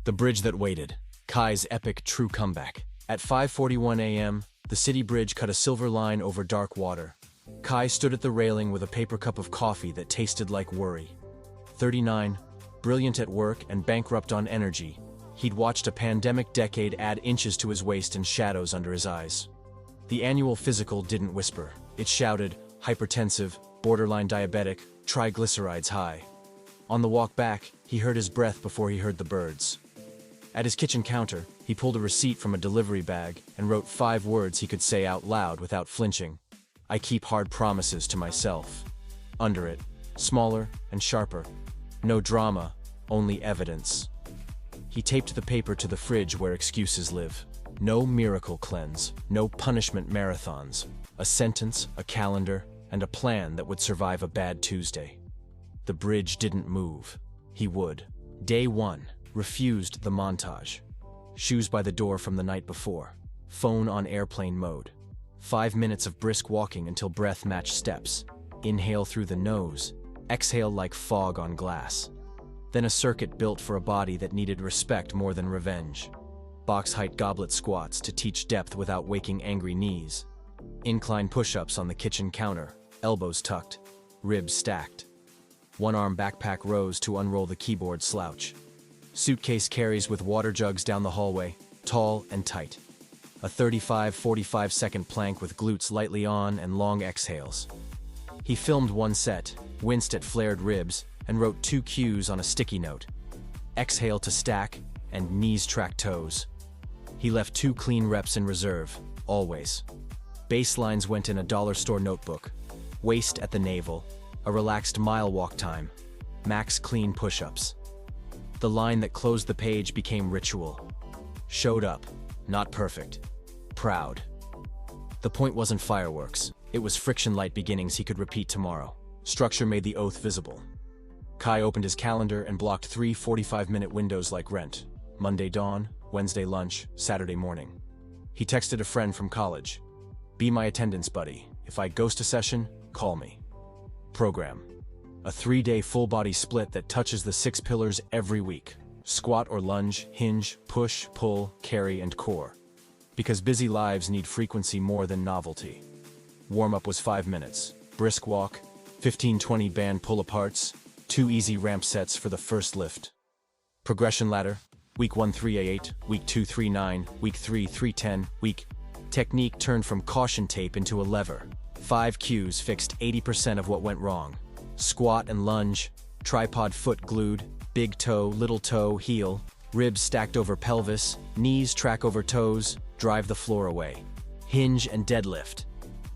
The bridge that waited. Kai's epic true comeback. At 5:41 a.m., the city bridge cut a silver line over dark water. Kai stood at the railing with a paper cup of coffee that tasted like worry. 39, brilliant at work and bankrupt on energy, he'd watched a pandemic decade add inches to his waist and shadows under his eyes. The annual physical didn't whisper. It shouted, hypertensive, borderline diabetic, triglycerides high. On the walk back, he heard his breath before he heard the birds. At his kitchen counter, he pulled a receipt from a delivery bag and wrote 5 words he could say out loud without flinching. I keep hard promises to myself. Under it, smaller and sharper. No drama, only evidence. He taped the paper to the fridge where excuses live. No miracle cleanse, no punishment marathons. A sentence, a calendar, and a plan that would survive a bad Tuesday. The bridge didn't move. He would. Day 1. Refused the montage. Shoes by the door from the night before. Phone on airplane mode. 5 minutes of brisk walking until breath matched steps. Inhale through the nose. Exhale like fog on glass. Then a circuit built for a body that needed respect more than revenge. Box-height goblet squats to teach depth without waking angry knees. Incline push-ups on the kitchen counter, elbows tucked, ribs stacked. One-arm backpack rose to unroll the keyboard slouch. Suitcase carries with water jugs down the hallway, tall and tight. A 35-45-second plank with glutes lightly on and long exhales. He filmed one set, winced at flared ribs, and wrote 2 cues on a sticky note. Exhale to stack, and knees track toes. He left 2 clean reps in reserve, always. Baselines went in a dollar store notebook. Waist at the navel, a relaxed mile walk time, max clean push-ups. The line that closed the page became ritual. Showed up, not perfect, proud. The point wasn't fireworks, it was friction-light beginnings he could repeat tomorrow. Structure made the oath visible. Kai opened his calendar and blocked 3 45-minute windows like rent. Monday dawn, Wednesday lunch, Saturday morning. He texted a friend from college. Be my attendance buddy. If I ghost a session, call me. Program. A 3-day full-body split that touches the 6 pillars every week. Squat or lunge, hinge, push, pull, carry, and core. Because busy lives need frequency more than novelty. Warm-up was 5 minutes. Brisk walk, 15-20 band pull-aparts, 2 easy ramp sets for the first lift. Progression ladder, week 1 3A8, week 2 3-9, week 3 3-10, week. Technique turned from caution tape into a lever. 5 cues fixed 80% of what went wrong. Squat and lunge, tripod foot glued, big toe, little toe, heel, ribs stacked over pelvis, knees track over toes, drive the floor away. Hinge and deadlift.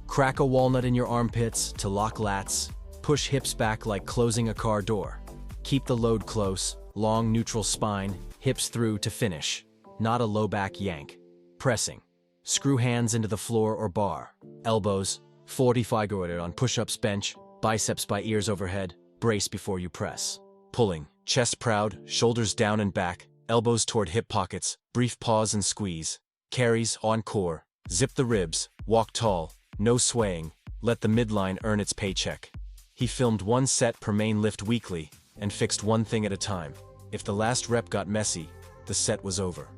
Crack a walnut in your armpits to lock lats, push hips back like closing a car door. Keep the load close, long neutral spine, hips through to finish. Not a low back yank. Pressing. Screw hands into the floor or bar. Elbows, 45 on push-ups bench, biceps by ears overhead, brace before you press. Pulling, chest proud, shoulders down and back, elbows toward hip pockets, brief pause and squeeze. Carries, on core, zip the ribs, walk tall, no swaying, let the midline earn its paycheck. He filmed 1 set per main lift weekly, and fixed 1 thing at a time. If the last rep got messy, the set was over.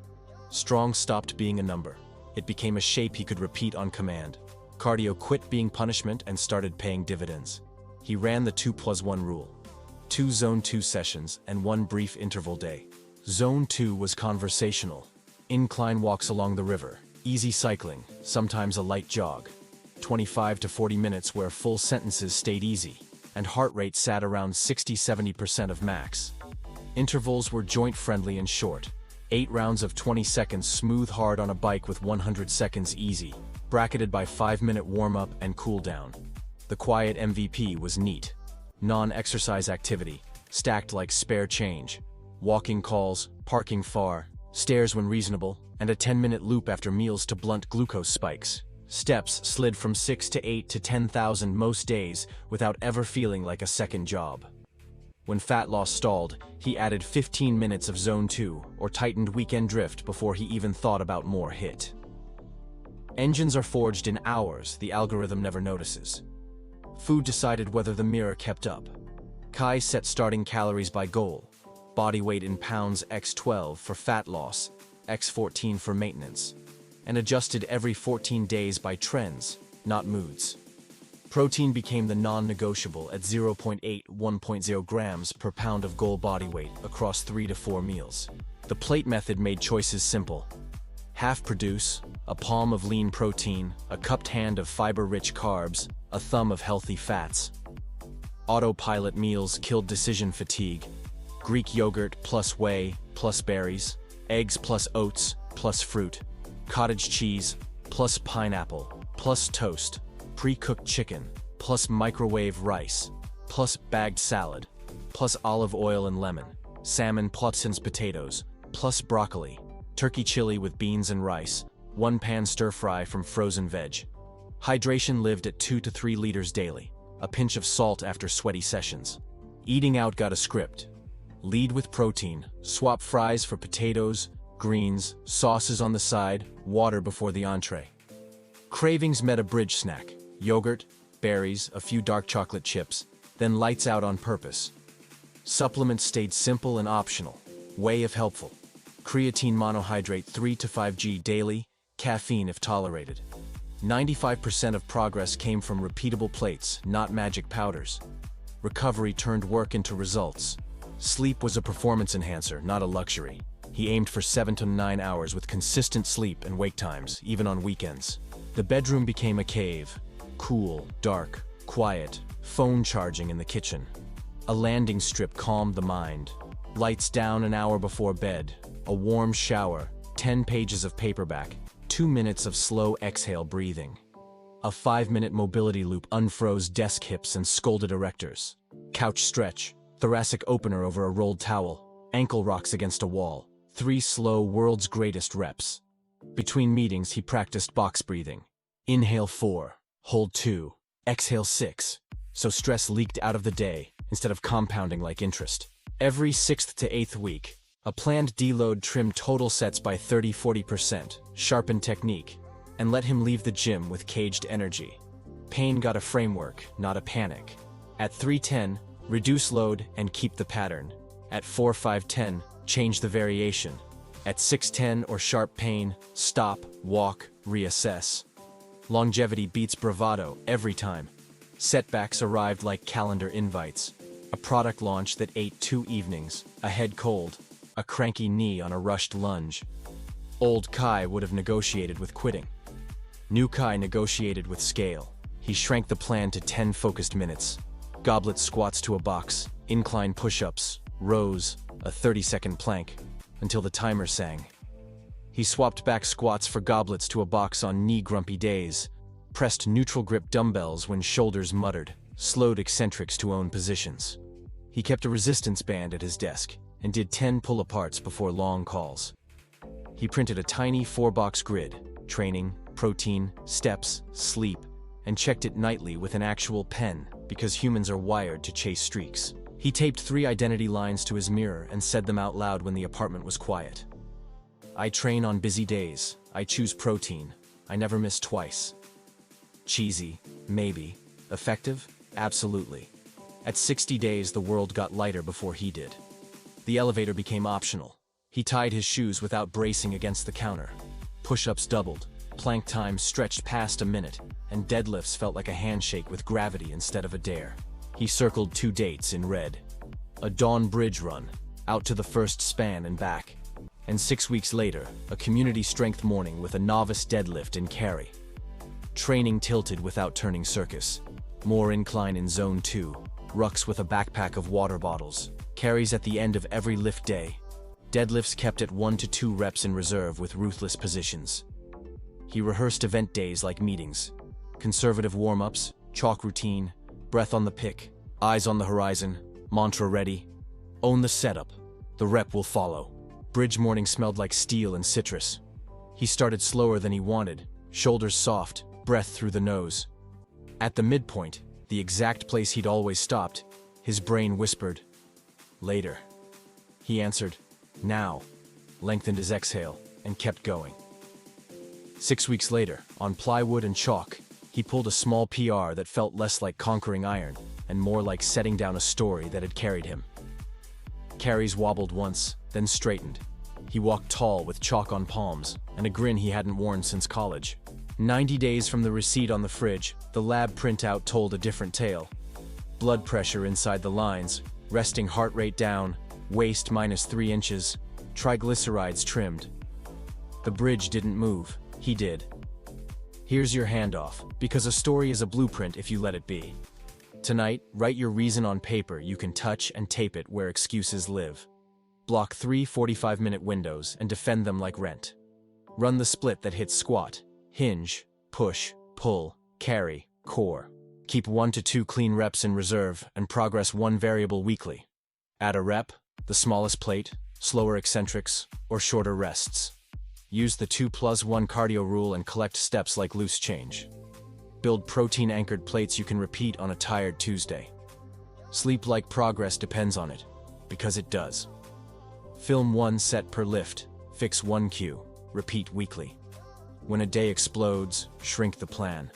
Strong stopped being a number. It became a shape he could repeat on command. Cardio quit being punishment and started paying dividends. He ran the 2+1 rule. 2 Zone 2 sessions and 1 brief interval day. Zone 2 was conversational. Incline walks along the river, easy cycling, sometimes a light jog. 25 to 40 minutes where full sentences stayed easy, and heart rate sat around 60-70% of max. Intervals were joint-friendly and short. 8 rounds of 20 seconds smooth hard on a bike with 100 seconds easy, bracketed by 5-minute warm-up and cool-down. The quiet MVP was neat. Non-exercise activity, stacked like spare change. Walking calls, parking far, stairs when reasonable, and a 10-minute loop after meals to blunt glucose spikes. Steps slid from 6 to 8 to 10,000 most days without ever feeling like a second job. When fat loss stalled, he added 15 minutes of Zone 2 or tightened weekend drift before he even thought about more HIIT. Engines are forged in hours the algorithm never notices. Food decided whether the mirror kept up. Kai set starting calories by goal. body weight in pounds x12 for fat loss, x14 for maintenance, and adjusted every 14 days by trends, not moods. Protein became the non-negotiable at 0.8–1.0 grams per pound of goal body weight across 3 to 4 meals. The plate method made choices simple. Half produce, a palm of lean protein, a cupped hand of fiber-rich carbs, a thumb of healthy fats. Autopilot meals killed decision fatigue. Greek yogurt plus whey plus berries, eggs plus oats plus fruit, cottage cheese plus pineapple plus toast, pre-cooked chicken plus microwave rice plus bagged salad plus olive oil and lemon, salmon plus potatoes plus broccoli, turkey chili with beans and rice, 1-pan stir-fry from frozen veg. Hydration lived at 2 to 3 liters daily, a pinch of salt after sweaty sessions. Eating out got a script. Lead with protein, swap fries for potatoes, greens, sauces on the side, water before the entree. Cravings met a bridge snack, yogurt, berries, a few dark chocolate chips, then lights out on purpose. Supplements stayed simple and optional, whey if helpful. Creatine monohydrate 3 to 5 g daily, caffeine if tolerated. 95% of progress came from repeatable plates, not magic powders. Recovery turned work into results. Sleep was a performance enhancer, not a luxury. He aimed for 7 to 9 hours with consistent sleep and wake times, even on weekends. The bedroom became a cave. Cool, dark, quiet, phone charging in the kitchen. A landing strip calmed the mind. Lights down an hour before bed. A warm shower, 10 pages of paperback, 2 minutes of slow exhale breathing. A 5-minute mobility loop unfroze desk hips and scolded erectors. Couch stretch, thoracic opener over a rolled towel, ankle rocks against a wall. 3 slow world's greatest reps. Between meetings he practiced box breathing. Inhale 4, hold 2, exhale 6, so stress leaked out of the day instead of compounding like interest. Every 6th to 8th week, a planned deload trimmed total sets by 30–40%, sharpened technique, and let him leave the gym with caged energy. Pain got a framework, not a panic. At 310, reduce load and keep the pattern. At 4–5–10, change the variation. At 6–10 or sharp pain, stop, walk, reassess. Longevity beats bravado every time. Setbacks arrived like calendar invites. A product launch that ate 2 evenings, a head cold, a cranky knee on a rushed lunge. Old Kai would have negotiated with quitting. New Kai negotiated with scale. He shrank the plan to 10 focused minutes. Goblet squats to a box, incline push-ups, rows, a 30-second plank, until the timer sang. He swapped back squats for goblets to a box on knee-grumpy days, pressed neutral grip dumbbells when shoulders muttered, slowed eccentrics to own positions. He kept a resistance band at his desk and did 10 pull-aparts before long calls. He printed a tiny 4-box grid, training, protein, steps, sleep, and checked it nightly with an actual pen because humans are wired to chase streaks. He taped 3 identity lines to his mirror and said them out loud when the apartment was quiet. I train on busy days. I choose protein. I never miss twice. Cheesy? Maybe. Effective? Absolutely. At 60 days, the world got lighter before he did. The elevator became optional. He tied his shoes without bracing against the counter. Push-ups doubled, plank time stretched past a minute, and deadlifts felt like a handshake with gravity instead of a dare. He circled 2 dates in red. A dawn bridge run, out to the first span and back. And 6 weeks later, a community strength morning with a novice deadlift and carry. Training tilted without turning circus. More incline in zone 2, rucks with a backpack of water bottles, carries at the end of every lift day. Deadlifts kept at 1 to 2 reps in reserve with ruthless positions. He rehearsed event days like meetings. Conservative warm-ups, chalk routine, breath on the pick, eyes on the horizon, mantra ready. Own the setup. The rep will follow. Bridge morning smelled like steel and citrus. He started slower than he wanted, shoulders soft, breath through the nose. At the midpoint, the exact place he'd always stopped, his brain whispered, "Later." He answered, "Now," lengthened his exhale, and kept going. 6 weeks later, on plywood and chalk, he pulled a small PR that felt less like conquering iron and more like setting down a story that had carried him. Carrie's wobbled once, then straightened. He walked tall with chalk on palms and a grin he hadn't worn since college. 90 days from the receipt on the fridge, the lab printout told a different tale. Blood pressure inside the lines, resting heart rate down, waist -3 inches, triglycerides trimmed. The bridge didn't move, he did. Here's your handoff, because a story is a blueprint if you let it be. Tonight, write your reason on paper you can touch and tape it where excuses live. Block 3 45-minute windows and defend them like rent. Run the split that hits squat, hinge, push, pull, carry, core. Keep 1 to 2 clean reps in reserve and progress 1 variable weekly. Add a rep, the smallest plate, slower eccentrics, or shorter rests. Use the 2+1 cardio rule and collect steps like loose change. Build protein-anchored plates you can repeat on a tired Tuesday. Sleep like progress depends on it, because it does. Film 1 set per lift, fix 1 cue, repeat weekly. When a day explodes, shrink the plan.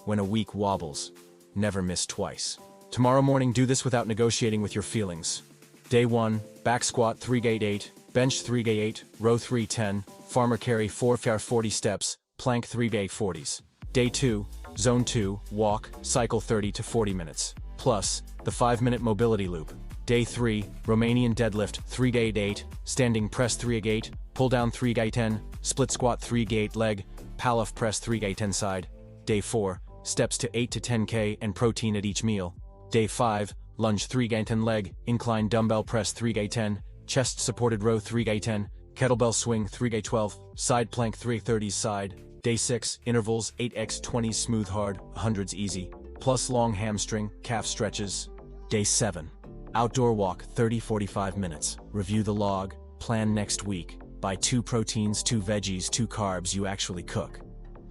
When a week wobbles, never miss twice. Tomorrow morning, do this without negotiating with your feelings. Day 1, back squat 3-gate-8, bench 3-gate-8, row 3-10, farmer carry 4-40 steps, plank 3-gate 40s. Day 2, zone 2, walk, cycle 30 to 40 minutes, plus the 5-minute mobility loop. Day 3, Romanian deadlift 3-gate-8, standing press 3-gate, pull down 3-gate-10, split squat 3-gate leg, Pallof press 3-gate-10 side. Day 4, steps to 8 to 10K and protein at each meal. Day 5, lunge 3-gate-10 leg, incline dumbbell press 3-gate-10, chest supported row 3-gate-10, kettlebell swing 3-gate-12, side plank 3-30s side. Day 6, intervals 8x20 smooth hard, 100s easy, plus long hamstring, calf stretches. Day 7, outdoor walk 30-45 minutes. Review the log, plan next week. Buy 2 proteins, 2 veggies, 2 carbs you actually cook.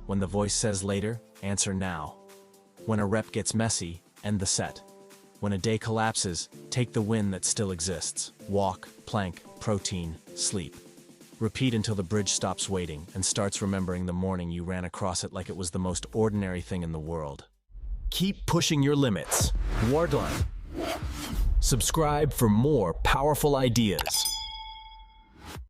When the voice says later, answer now. When a rep gets messy, end the set. When a day collapses, take the win that still exists. Walk, plank, protein, sleep. Repeat until the bridge stops waiting and starts remembering the morning you ran across it like it was the most ordinary thing in the world. Keep pushing your limits. Wardline. Subscribe for more powerful ideas.